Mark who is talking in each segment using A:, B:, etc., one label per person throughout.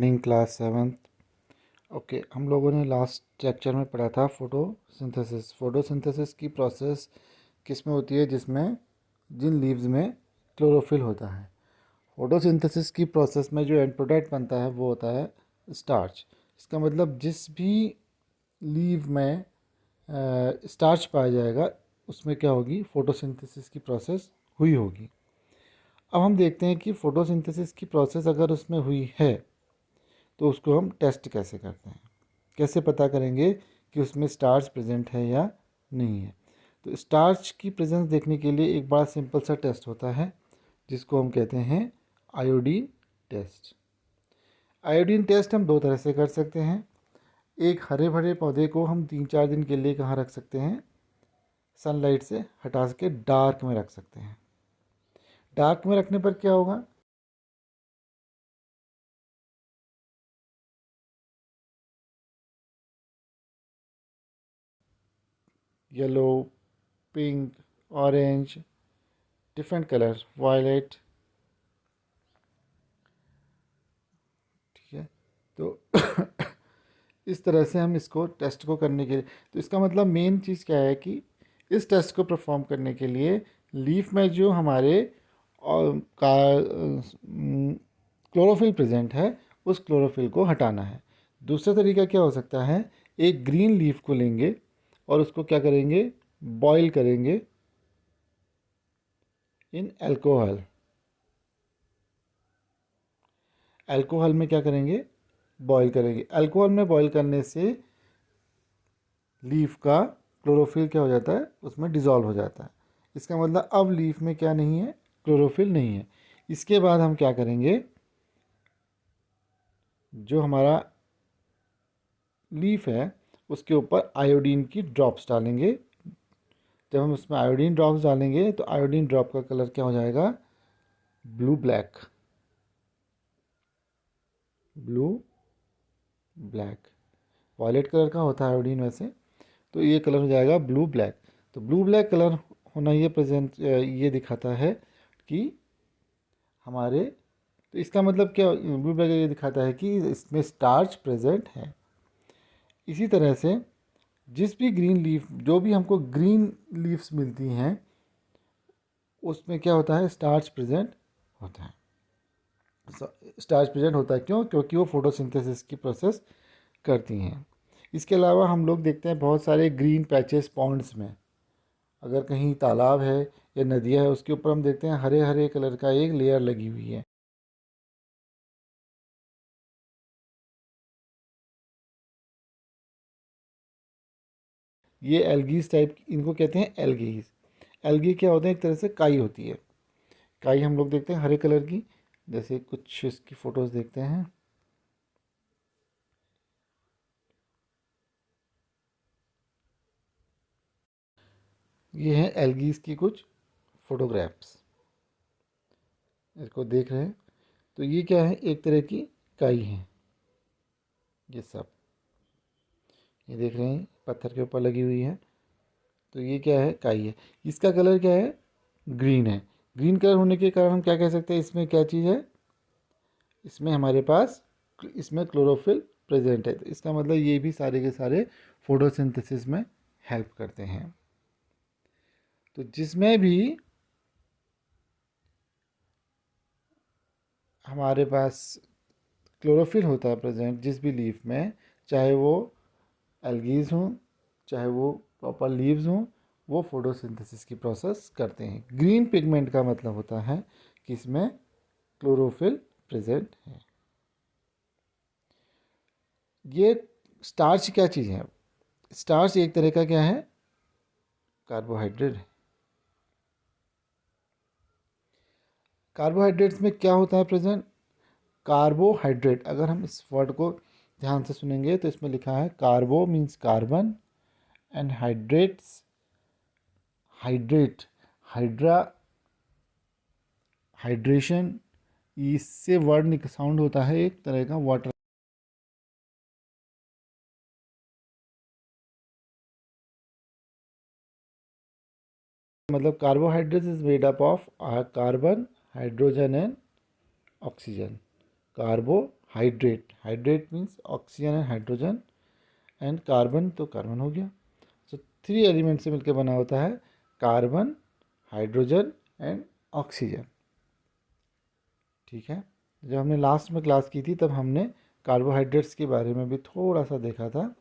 A: In class 7th। Okay, हम लोगों ने लास्ट लेक्चर में पढ़ा था फोटोसिंथेसिस। फोटोसिंथेसिस की प्रोसेस किस में होती है? जिसमें जिन लीव्स में क्लोरोफिल होता है। फोटोसिंथेसिस की प्रोसेस में जो एंड प्रोडक्ट बनता है वो होता है स्टार्च। इसका मतलब जिस भी लीव में स्टार्च पाया जाएगा उसमें क्या होगी? फोटोसिंथेसिस की प्रोसेस हुई होगी। अब हम देखते हैं कि फोटोसिंथेसिस की प्रोसेस अगर उसमें हुई है तो उसको हम टेस्ट कैसे करते हैं, कैसे पता करेंगे कि उसमें स्टार्च प्रेजेंट है या नहीं है। तो स्टार्च की प्रेजेंस देखने के लिए एक बड़ा सिंपल सा टेस्ट होता है जिसको हम कहते हैं आयोडीन टेस्ट। आयोडीन टेस्ट हम दो तरह से कर सकते हैं। एक, हरे भरे पौधे को हम 3-4 दिन के लिए कहाँ रख सकते हैं? सनलाइट से हटा के डार्क में रख सकते हैं। डार्क में रखने पर क्या होगा? Yellow, pink, orange, different colour, violet, ठीक है। तो इस तरह से हम इसको टेस्ट को करने के लिए, तो इसका मतलब मेन चीज़ क्या है कि इस टेस्ट को परफॉर्म करने के लिए लीफ में जो हमारे क्लोरोफिल प्रेजेंट है उस क्लोरोफिल को हटाना है। दूसरा तरीका क्या हो सकता है? एक ग्रीन लीफ को लेंगे और उसको क्या करेंगे? बॉईल करेंगे इन अल्कोहल। अल्कोहल में क्या करेंगे? बॉईल करेंगे। अल्कोहल में बॉईल करने से लीफ का क्लोरोफिल क्या हो जाता है? उसमें डिज़ोल्व हो जाता है। इसका मतलब अब लीफ में क्या नहीं है? क्लोरोफिल नहीं है। इसके बाद हम क्या करेंगे? जो हमारा लीफ है उसके ऊपर आयोडीन की ड्रॉप्स डालेंगे। जब हम उसमें आयोडीन ड्रॉप्स डालेंगे तो आयोडीन ड्रॉप का कलर क्या हो जाएगा? Blue black. Blue black, violet colour का होता है आयोडीन वैसे, तो ये कलर हो जाएगा ब्लू ब्लैक। तो ब्लू ब्लैक कलर होना ये प्रेजेंट ये दिखाता है कि हमारे, तो इसका मतलब क्या? ब्लू ब्लैक ये दिखाता है कि इसमें स्टार्च प्रेजेंट है। इसी तरह से जिस भी ग्रीन लीफ, जो भी हमको ग्रीन लीव्स मिलती हैं उसमें क्या होता है? स्टार्च प्रेजेंट होता है। स्टार्च प्रेजेंट होता है क्यों? क्योंकि वो फोटोसिंथेसिस की प्रोसेस करती हैं। इसके अलावा हम लोग देखते हैं बहुत सारे ग्रीन पैचेस पॉन्ड्स में। अगर कहीं तालाब है या नदियाँ है उसके ऊपर हम देखते हैं हरे हरे कलर का एक लेयर लगी हुई है। ये एल्गीज टाइप, इनको कहते हैं एल्गीज। एल्गी क्या होते हैं? एक तरह से काई होती है। काई हम लोग देखते हैं हरे कलर की, जैसे कुछ इसकी फ़ोटोज़ देखते हैं। ये हैं एल्गीज की कुछ फोटोग्राफ्स, इसको देख रहे हैं। तो ये क्या है? एक तरह की काई है ये सब। ये देख रहे हैं पत्थर के ऊपर लगी हुई है। तो ये क्या है? काई है। इसका कलर क्या है? ग्रीन है। ग्रीन कलर होने के कारण हम क्या कह सकते हैं? इसमें क्या चीज़ है? इसमें हमारे पास इसमें क्लोरोफिल प्रेजेंट है। तो इसका मतलब ये भी सारे के सारे फोटोसिंथेसिस में हेल्प करते हैं। तो जिसमें भी हमारे पास क्लोरोफिल होता है प्रेजेंट, जिस भी लीफ में, चाहे वो एल्गीज हों चाहे वो प्रॉपर लीव्स हों, वो फोटोसिंथेसिस की प्रोसेस करते हैं। ग्रीन पिगमेंट का मतलब होता है कि इसमें क्लोरोफिल प्रेजेंट है। ये स्टार्च क्या चीज़ है? स्टार्च एक तरह का क्या है? कार्बोहाइड्रेट है। कार्बोहाइड्रेट्स में क्या होता है प्रेजेंट? कार्बोहाइड्रेट, अगर हम इस वर्ड को ध्यान से सुनेंगे तो इसमें लिखा है carbo means carbon and hydrates, hydrate, hydra, hydration, इससे वर्ड साउंड होता है एक तरह का वाटर। मतलब carbohydrates is made up of carbon, hydrogen and oxygen. Carbo hydrate, hydrate means oxygen and hydrogen, and carbon तो कार्बन हो गया। सो 3 एलिमेंट से मिलकर बना होता है कार्बन, हाइड्रोजन एंड ऑक्सीजन। ठीक है, जब हमने लास्ट में क्लास की थी तब हमने कार्बोहाइड्रेट्स के बारे में भी थोड़ा सा देखा था,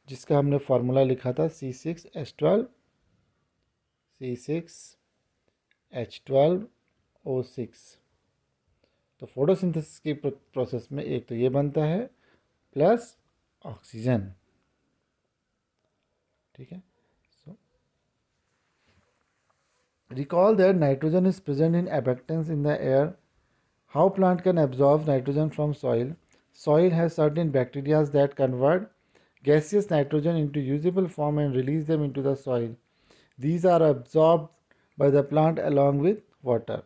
A: जिसका हमने फार्मूला लिखा था C6H12 C6H12O6। तो फोटोसिंथेसिस की प्रोसेस में एक तो ये बनता है प्लस ऑक्सीजन। ठीक है, so recall that nitrogen is present in abundance in the air. How plant can absorb nitrogen from soil? Soil has certain bacteria that convert gaseous nitrogen into usable form and release them into the soil. These are absorbed by the plant along with water.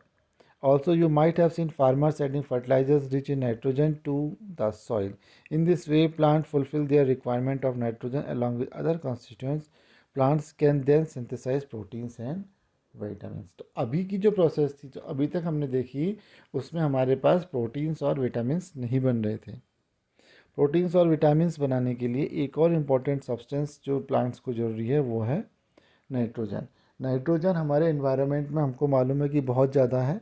A: Also, you might have seen farmers adding fertilizers rich in nitrogen to the soil. In this way, plants fulfill their requirement of nitrogen along with other constituents. Plants can then synthesize proteins and vitamins. तो अभी की जो process थी जो अभी तक हमने देखी उसमें हमारे पास प्रोटीन्स और विटामिन्स नहीं बन रहे थे। प्रोटीन्स और विटामिन्स बनाने के लिए एक और इम्पॉर्टेंट सब्सटेंस जो प्लांट्स को ज़रूरी है वो है नाइट्रोजन। नाइट्रोजन हमारे एनवायरनमेंट में हमको मालूम है कि बहुत ज़्यादा है,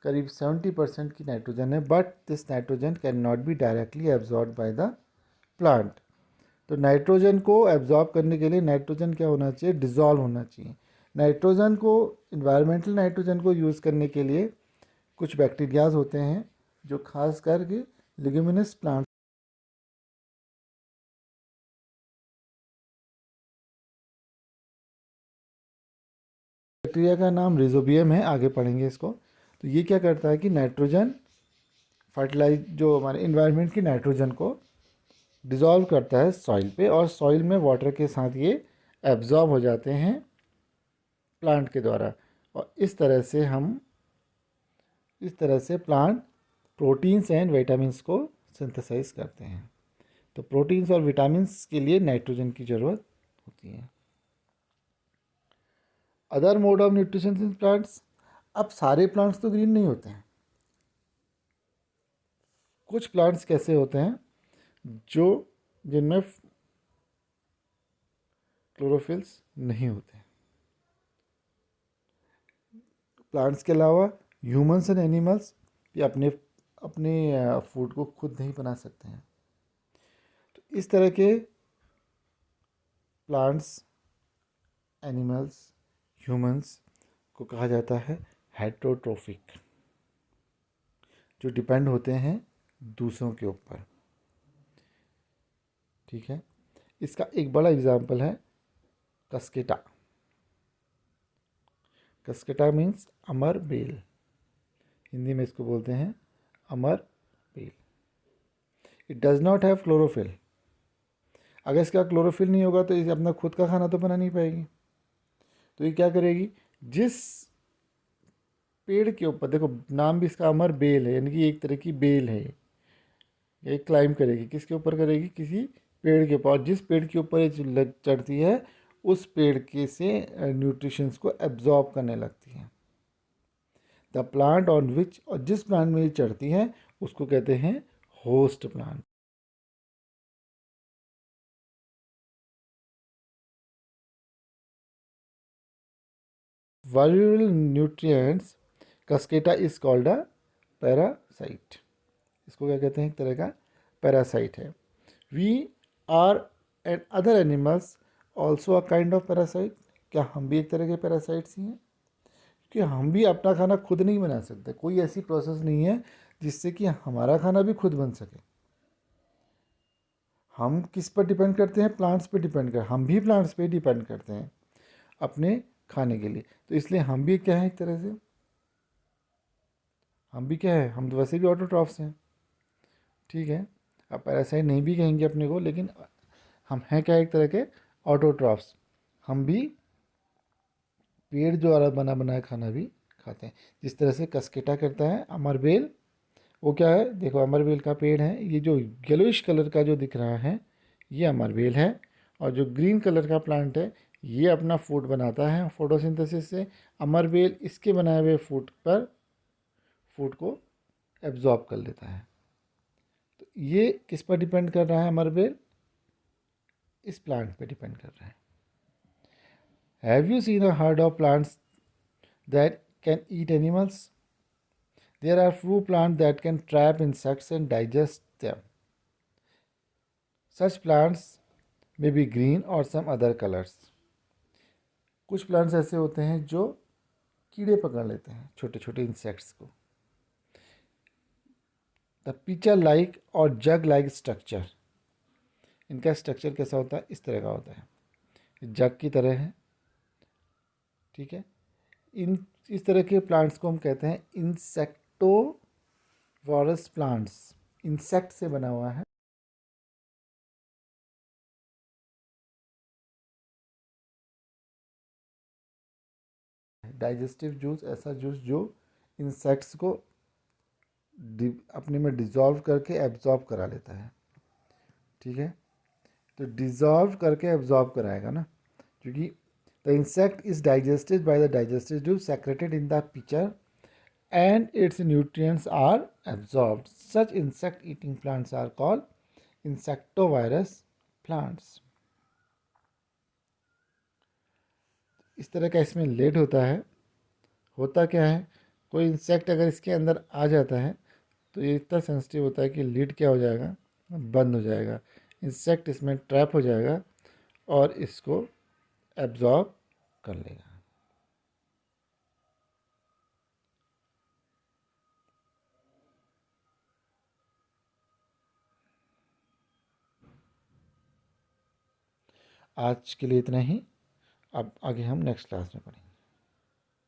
A: करीब 70% की नाइट्रोजन है, but this nitrogen can not be directly absorb by the plant. तो नाइट्रोजन को एब्जॉर्ब करने के लिए नाइट्रोजन क्या होना चाहिए, डिज़ोल्व होना चाहिए। नाइट्रोजन को, इन्वायरमेंटल नाइट्रोजन को यूज़ करने के लिए कुछ बैक्टीरियाज होते हैं जो खास करके लिग्यूमिनस प्लांट, बैक्टीरिया का नाम रिजोबियम है, आगे पढ़ेंगे इसको। तो ये क्या करता है कि नाइट्रोजन फर्टिलाइज जो हमारे इन्वायरमेंट की नाइट्रोजन को डिज़ोल्व करता है सॉइल पे, और सॉइल में वाटर के साथ ये एब्जॉर्ब हो जाते हैं प्लांट के द्वारा, और इस तरह से प्लांट प्रोटीन्स एंड विटामिन्स को सिंथेसाइज करते हैं। तो प्रोटीन्स और विटामिन्स के लिए नाइट्रोजन की ज़रूरत होती है। Other mode of nutrition in plants, अब सारे प्लांट्स तो ग्रीन नहीं होते हैं, कुछ प्लांट्स कैसे होते हैं जो जिनमें क्लोरोफिल्स नहीं होते। प्लांट्स के अलावा ह्यूमंस एंड एनिमल्स भी अपने अपने फूड को खुद नहीं बना सकते हैं। तो इस तरह के प्लांट्स, एनिमल्स, ह्यूमंस को कहा जाता है हेटरोट्रोफिक, जो डिपेंड होते हैं दूसरों के ऊपर। ठीक है, इसका एक बड़ा एग्जाम्पल है कस्केटा। कस्केटा मीन्स अमर बेल, हिंदी में इसको बोलते हैं अमर बेल। It does not have chlorophyll. अगर इसका क्लोरोफिल नहीं होगा तो इसे अपना खुद का खाना तो बना नहीं पाएगी। तो ये क्या करेगी, जिस पेड़ के ऊपर, देखो नाम भी इसका अमर बेल है, यानी कि एक तरह की बेल है, ये क्लाइंब करेगी, किसके ऊपर करेगी, किसी पेड़ के ऊपर। जिस पेड़ के ऊपर ये चढ़ती है उस पेड़ के से न्यूट्रिशंस को एब्जॉर्ब करने लगती है। द प्लांट ऑन विच, और जिस प्लांट में ये चढ़ती है उसको कहते हैं host plant. valuable nutrients, cuscuta is called a parasite. इसको क्या कहते हैं, एक तरह का पैरासाइट है। We are and other animals also a kind of parasite. क्या हम भी एक तरह के पैरासाइट्स ही हैं? कि हम भी अपना खाना खुद नहीं बना सकते, कोई ऐसी प्रोसेस नहीं है जिससे कि हमारा खाना भी खुद बन सके। हम किस पर डिपेंड करते हैं, प्लांट्स पे डिपेंड कर, हम भी प्लांट्स पे डिपेंड करते हैं अपने खाने के लिए। तो इसलिए हम भी क्या है, एक तरह से हम भी क्या है, हम तो वैसे भी ऑटोट्रॉफ्स हैं। ठीक है, अब पैरासाइट नहीं भी कहेंगे अपने को, लेकिन हम हैं क्या, एक तरह के ऑटोट्रॉफ्स। हम भी पेड़ द्वारा बना बनाया खाना भी खाते हैं, जिस तरह से कस्केटा करता है। अमरबेल वो क्या है, देखो अमरबेल का पेड़ है, ये जो येलोइश कलर का जो दिख रहा है ये अमरबेल है, और जो ग्रीन कलर का प्लांट है ये अपना फूड बनाता है फोटोसिंथेसिस से। अमरबेल इसके बनाए हुए फूड को एब्जॉर्ब कर लेता है। तो ये किस पर डिपेंड कर रहा है अमरवेल? इस प्लांट पे डिपेंड कर रहा है। Have you seen a heard of plants that can eat animals? There are few plant that can trap insects and digest them. Such plants may be green और सम अदर कलर्स। कुछ plants ऐसे होते हैं जो कीड़े पकड़ लेते हैं, छोटे छोटे इंसेक्ट्स को। द पिचर लाइक और जग लाइक स्ट्रक्चर। इनका स्ट्रक्चर कैसा होता है? इस तरह का होता है, जग की तरह है। ठीक है, इन इस तरह के प्लांट्स को हम कहते हैं इंसेक्टोवोरस प्लांट्स। इंसेक्ट से बना हुआ है। डाइजेस्टिव जूस ऐसा जूस जो इंसेक्ट्स को अपने में डिज़ोल्व करके एब्जॉर्ब करा लेता है। ठीक है, तो डिज़ोल्व करके एब्जॉर्ब कराएगा ना, क्योंकि the insect is digested by the digestive juice secreted in the pitcher and its nutrients are absorbed. Such insect eating plants are called insectivorous plants. इस तरह का इसमें लेड होता है। होता क्या है, कोई इंसेक्ट अगर इसके अंदर आ जाता है तो ये इतना सेंसिटिव होता है कि लीड क्या हो जाएगा, बंद हो जाएगा। इंसेक्ट इसमें ट्रैप हो जाएगा और इसको एब्जॉर्ब कर लेगा। आज के लिए इतना ही। अब आगे हम नेक्स्ट क्लास में पढ़ेंगे।